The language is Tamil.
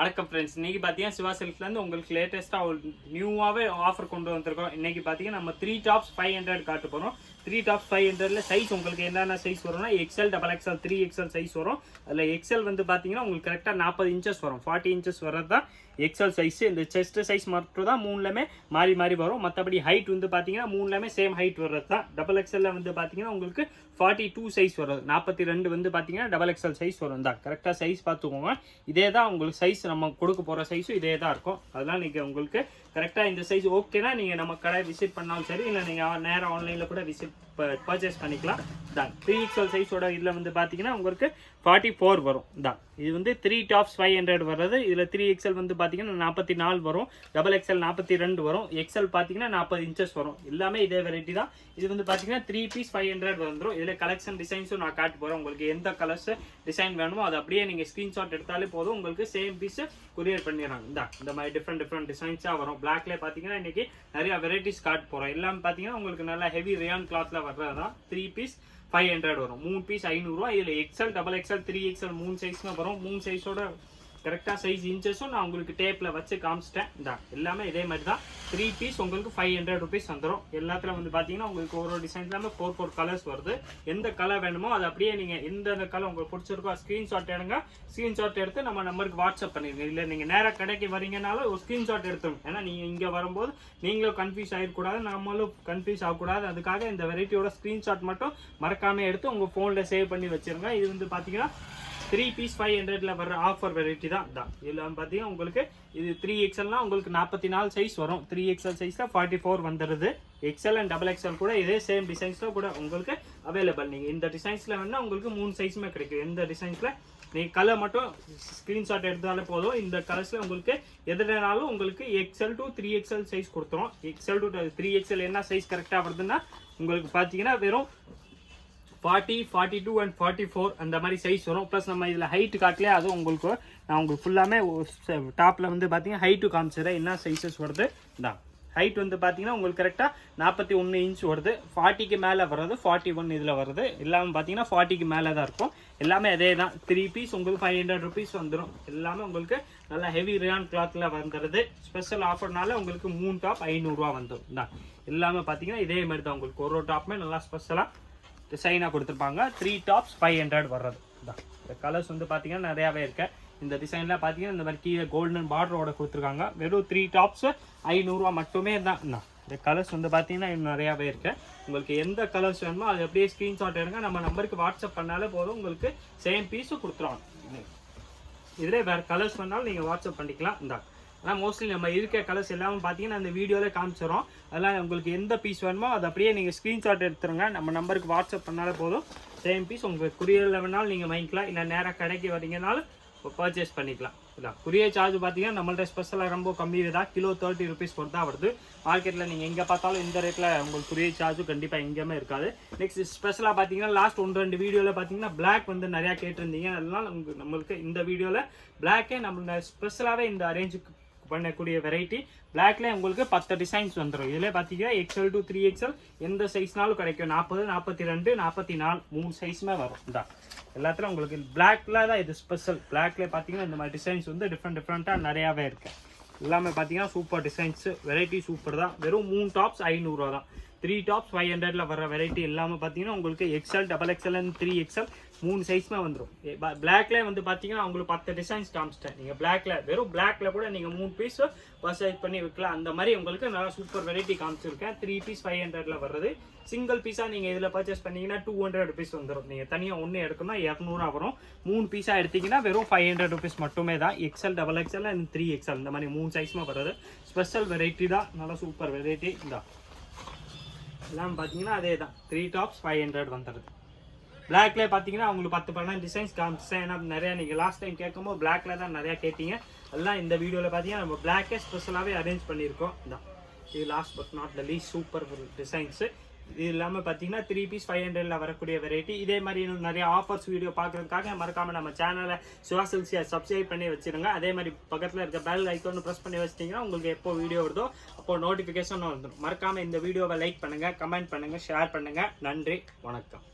வணக்கம் ஃப்ரெண்ட்ஸ், இன்னைக்கு பார்த்தீங்கன்னா சிவா சில்க்ஸ்லேருந்து உங்களுக்கு லேட்டஸ்ட்டாக ஒரு நியூவாகவே ஆஃபர் கொண்டு வந்திருக்கோம். இன்னைக்கு பார்த்தீங்கன்னா நம்ம 3 டாப்ஸ் 500 காட்ட போகிறோம். 3 டாப்ஸ் 500ல சைஸ் உங்களுக்கு என்னென்ன சைஸ் வரும்னா XL, double XL, 3XL size வரும். அதில் எக்ஸ்எல் வந்து பார்த்தீங்கன்னா உங்களுக்கு கரெக்டாக 40 இன்ச்சஸ் வரும். 40 இன்ச்சஸ் வர்றது தான் எக்ஸ்எல் சைஸ். இந்த செஸ்ட் சைஸ் மட்டும் தான் மூணுலேயுமே மாறி மாறி வரும். மற்றபடி ஹைட் வந்து பார்த்தீங்கன்னா மூணுலேயுமே சேம் ஹைட் வர்றது தான். டபுள் எக்ஸ்எல்ல வந்து பார்த்தீங்கன்னா உங்களுக்கு 42 சைஸ் வரும். 42 வந்து பார்த்தீங்கன்னா டபுள் எக்ஸ்எல் சைஸ் வரும் தான். கரெக்டாக சைஸ் பார்த்துக்கோங்க. இதே தான் உங்களுக்கு சைஸ் நம்ம கொடுக்க போகிற சைஸும் இதே தான் இருக்கும். அதெல்லாம் நீங்கள் உங்களுக்கு கரெக்டாக இந்த சைஸ் ஓகேனா நீங்கள் நம்ம கடை விசிட் பண்ணாலும் சரி, இல்லை நீங்கள் நேராக ஆன்லைனில் கூட விசிட் பர்ச்சேஸ் பண்ணிக்கலாம் தான். 3XL சைஸோட இதில் வந்து பார்த்தீங்கன்னா உங்களுக்கு 44 வரும் தான். இது வந்து 3 டாப்ஸ் 500 வர்றது. இதில் 3XL வந்து பார்த்தீங்கன்னா 44 வரும். டபுள் எக்ஸ்எல் 42 வரும். எக்ஸ்எல் பார்த்தீங்கன்னா 40 இன்ச்சஸ் வரும். எல்லாமே இதே வெரைட்டி தான். இது வந்து பார்த்தீங்கன்னா 3 பீஸ் 500 வந்துடும். இதில் கலெக்ஷன் டிசைன்ஸும் நான் காட்டு போகிறேன். உங்களுக்கு எந்த கலர்ஸ் டிசைன் வேணுமோ அது அப்படியே நீங்கள் ஸ்க்ரீன்ஷாட் எடுத்தாலே போதும். உங்களுக்கு சேம் பீஸ் கொரியர் பண்ணிடுறாங்க. இந்த மாதிரி டிஃப்ரெண்ட் டிசைன்ஸாக வரும். பிளாக்ல பார்த்தீங்கன்னா இன்னைக்கு நிறைய வெரைட்டிஸ் காட்ட போகிறோம். எல்லாமே பார்த்தீங்கன்னா உங்களுக்கு நல்லா ஹெவி ரேயான் கிளாத்ல வர்றது தான். 3 பீஸ் 500 வரும். 3 பீஸ் 500 ரூபா. இதில் எக்ஸ்எல், டபுள் எக்ஸ்எல், 3XL 3 சைஸ்மே வரும். 3 சைஸோட கரெக்டாக சைஸ் இன்ச்சஸும் நான் உங்களுக்கு டேப்பில் வச்சு காமிச்சிட்டேன். இந்த எல்லாமே இதே மாதிரி தான். 3 பீஸ் உங்களுக்கு 500 ருபீஸ் வந்துடும். எல்லாத்துல வந்து பார்த்தீங்கன்னா உங்களுக்கு ஒரு டிசைன் இல்லாமல் 4 கலர்ஸ் வருது. எந்த கலர் வேணுமோ அது அப்படியே நீங்கள் எந்த கலர் உங்களுக்கு பிடிச்சிருக்கோ ஸ்க்ரீன்ஷாட் எடுங்க. ஸ்க்ரீன்ஷாட் எடுத்து நம்ம நம்பருக்கு வாட்ஸ்அப் பண்ணிடுங்க. இல்லை நீங்கள் நேராக கடைக்கு வரீங்கனாலும் ஒரு ஸ்க்ரீன்ஷாட் எடுத்துரும். ஏன்னா நீங்கள் இங்கே வரும்போது நீங்களும் கன்ஃபியூஸ் ஆகிடக்கூடாது, நம்மளும் கன்ஃபியூஸ் ஆகக்கூடாது. அதுக்காக இந்த வெரைட்டியோட ஸ்க்ரீன்ஷாட் மட்டும் மறக்காமல் எடுத்து உங்கள் ஃபோனில் சேவ் பண்ணி வச்சுருங்க. இது வந்து பார்த்தீங்கன்னா 3 பீஸ் 500ல வர ஆஃபர் வெரைட்டி தான். இதில் பார்த்தீங்கன்னா உங்களுக்கு இது 3XLனா உங்களுக்கு 44 சைஸ் வரும். 3XL சைஸில் 44 வந்துடுது. எக்ஸ்எல் அண்ட் டபுள் எக்ஸ்எல் கூட இதே சேம் டிசைன்ஸில் கூட உங்களுக்கு அவைலபிள். நீங்கள் இந்த டிசைன்ஸில் வேணால் உங்களுக்கு 3 சைஸுமே கிடைக்கும். எந்த டிசைன்ஸில் நீங்கள் கலர் மட்டும் ஸ்க்ரீன்ஷாட் எடுத்தாலே போதும். இந்த கலர்ஸில் உங்களுக்கு எதுனாலும் உங்களுக்கு எக்ஸ்எல் டு 3XL சைஸ் கொடுத்துரும். எக்ஸ்எல் டு 3XL என்ன சைஸ் கரெக்டாக வருதுன்னா உங்களுக்கு பார்த்தீங்கன்னா வெறும் 40, 42 அண்ட் 44 அந்த மாதிரி சைஸ் வரும். ப்ளஸ் நம்ம இதில் ஹைட்டு காட்டலையே, அதுவும் உங்களுக்கு நான் உங்களுக்கு ஃபுல்லாமே டாப்பில் வந்து பார்த்தீங்கன்னா ஹைட்டு காமிச்சிடுறேன். என்ன சைஸஸ் வருது தான். ஹைட் வந்து பார்த்தீங்கன்னா உங்களுக்கு கரெக்டாக 41 இன்ச் வருது. 40க்கு மேலே வர்றது 41 இதில் வருது. எல்லாமே பார்த்தீங்கன்னா 40க்கு மேலே தான் இருக்கும். எல்லாமே அதே தான். 3 பீஸ் உங்களுக்கு 500 ருபீஸ் வந்துடும். எல்லாமே உங்களுக்கு நல்லா ஹெவி ரேயான் கிளாத்தில் வந்துடுது. ஸ்பெஷல் ஆஃபர்னால உங்களுக்கு 3 டாப் 500 ரூபா வந்துடும் தான். எல்லாமே பார்த்தீங்கன்னா இதே மாதிரி தான். உங்களுக்கு ஒரு டாப்புமே நல்லா ஸ்பெஷலாக டிசைனாக கொடுத்துருப்பாங்க. 3 டாப்ஸ் 500 வர்றது தான். இந்த கலர்ஸ் வந்து பார்த்தீங்கன்னா நிறையாவே இருக்கு. இந்த டிசைன்லாம் பார்த்தீங்கன்னா இந்த மாதிரி கீழே கோல்டன் பார்டரோட கொடுத்துருக்காங்க. வெறும் 3 டாப்ஸ் 500 ரூபா மட்டுமே தான். இந்த கலர்ஸ் வந்து பார்த்தீங்கன்னா இன்னும் நிறையாவே இருக்கு. உங்களுக்கு எந்த கலர்ஸ் வேணுமோ அது அப்படியே ஸ்க்ரீன்ஷாட் எடுங்க. நம்ம நம்பருக்கு வாட்ஸ்அப் பண்ணாலே போதும். உங்களுக்கு சேம் பீஸும் கொடுத்துருவாங்க. இதில் வேறு கலர்ஸ் வேணாலும் நீங்கள் வாட்ஸ்அப் பண்ணிக்கலாம். ஆனால் மோஸ்ட்லி நம்ம இருக்க கலர்ஸ் எல்லாமே பார்த்தீங்கன்னா அந்த வீடியோவில் காமிச்சிடும். அதெல்லாம் உங்களுக்கு எந்த பீஸ் வேணுமோ அது அப்படியே நீங்கள் ஸ்க்ரீன்ஷாட் எடுத்துருங்க. நம்ம நம்பருக்கு வாட்ஸ்அப் பண்ணாலே போதும். சேம் பீஸ் உங்களுக்கு குரியரில் வேணாலும் நீங்கள் வாங்கிக்கலாம். இல்லை நேராக கடைக்கு வரீங்கனாலும் பர்ச்சேஸ் பண்ணிக்கலாம். இல்லை குரியர் சார்ஜ் பார்த்தீங்கன்னா நம்மள்ட்ட ஸ்பெஷலாக ரொம்ப கம்மி தான். கிலோ 30 ருபீஸ் பொறுத்து தான் வருது. மார்க்கெட்டில் நீங்கள் எங்கே பார்த்தாலும் இந்த ரேட்டில் உங்களுக்கு குரியர் சார்ஜும் கண்டிப்பாக எங்கேயுமே இருக்காது. நெக்ஸ்ட் ஸ்பெஷலாக பார்த்தீங்கன்னா லாஸ்ட் 1-2 வீடியோவில் பார்த்தீங்கன்னா பிளாக் வந்து நிறையா கேட்டிருந்தீங்க. அதெல்லாம் நம்மளுக்கு இந்த வீடியோவில் பிளாக்கே நம்ம ஸ்பெஷலாகவே இந்த அரேஞ்சுக்கு பண்ணக்கூடிய வெரைட்டி. பிளாக்ல உங்களுக்கு 10 டிசைன்ஸ் வந்துடும். இதில் பார்த்தீங்கன்னா எக்ஸ்எல் டு 3XL எந்த சைஸ்னாலும் கிடைக்கும். 40, 42, 44 3 சைஸுமே வரும் தான். எல்லாத்துலையும் உங்களுக்கு பிளாக்ல தான் இது ஸ்பெஷல். பிளாக்ல பார்த்தீங்கன்னா இந்த மாதிரி டிசைன்ஸ் வந்து டிஃப்ரெண்ட்டாக நிறையாவே இருக்கு. எல்லாமே பார்த்தீங்கன்னா சூப்பர் டிசைன்ஸ், வெரைட்டி சூப்பர் தான். வெறும் 3 டாப்ஸ் 500 ரூபா தான். 3 டாப்ஸ் 500ல வர வெரைட்டி எல்லாமே பார்த்தீங்கன்னா உங்களுக்கு XL, double XL and 3XL 3 சைஸ்மே வந்துடும். பிளாக்ல வந்து பார்த்தீங்கன்னா உங்களுக்கு 10 டிசைன்ஸ் காமிச்சிட்டேன். நீங்கள் பிளாக்ல வெறும் பிளாக்ல கூட நீங்கள் 3 பீஸ் பர்ச்சேஸ் பண்ணி வைக்கலாம். அந்த மாதிரி உங்களுக்கு நல்லா சூப்பர் வெரைட்டி காமிச்சிருக்கேன். 3 பீஸ் 500ல வர்றது. சிங்கிள் பீஸாக நீங்கள் இதில் பர்ச்சேஸ் பண்ணீங்கன்னா 200 ருபீஸ் வந்துடும். நீங்கள் தனியாக ஒன்று எடுக்கணும்னா 200 வரும். 3 பீஸாக எடுத்தீங்கன்னா வெறும் 500 ருபீஸ் மட்டுமே தான். XL, double XL and 3XL இந்த மாதிரி 3 சைஸ்மே வருது. ஸ்பெஷல் வெரைட்டி தான். நல்லா சூப்பர் வெரைட்டி தான். எல்லாம் பார்த்தீங்கன்னா அதே தான். 3 டாப்ஸ் 500 வந்துடுது. பிளாக்ல பார்த்தீங்கன்னா உங்களுக்கு 10 டிசைன்ஸ் காமிச்சேன். ஏன்னா நிறையா நீங்கள் லாஸ்ட் டைம் கேட்கும்போது பிளாக்ல தான் நிறையா கேட்டீங்க. எல்லாம் இந்த வீடியோவில் பார்த்தீங்கன்னா நம்ம பிளாக்கே ஸ்பெஷலாகவே அரேஞ்ச் பண்ணியிருக்கோம். இது last but not the least super designs. இது இல்லாமல் பார்த்தீங்கன்னா 3 பீஸ் 500ல வரக்கூடிய வெரைட்டி. இதே மாதிரி இன்னும் நிறைய ஆஃபர்ஸ் வீடியோ பார்க்குறதுக்காக மறக்காமல் நம்ம சேனலை சிவா சில்க்ஸை சப்ஸ்கிரைப் பண்ணி வச்சுருங்க. அதே மாதிரி பக்கத்தில் இருக்க பெல் ஐக்கான் ப்ரெஸ் பண்ணி வச்சிட்டிங்கன்னா உங்களுக்கு எப்போ வீடியோ வருதோ அப்போ நோட்டிஃபிகேஷன் வந்துடும். மறக்காமல் இந்த வீடியோவை லைக் பண்ணுங்கள், கமெண்ட் பண்ணுங்கள், ஷேர் பண்ணுங்கள். நன்றி, வணக்கம்.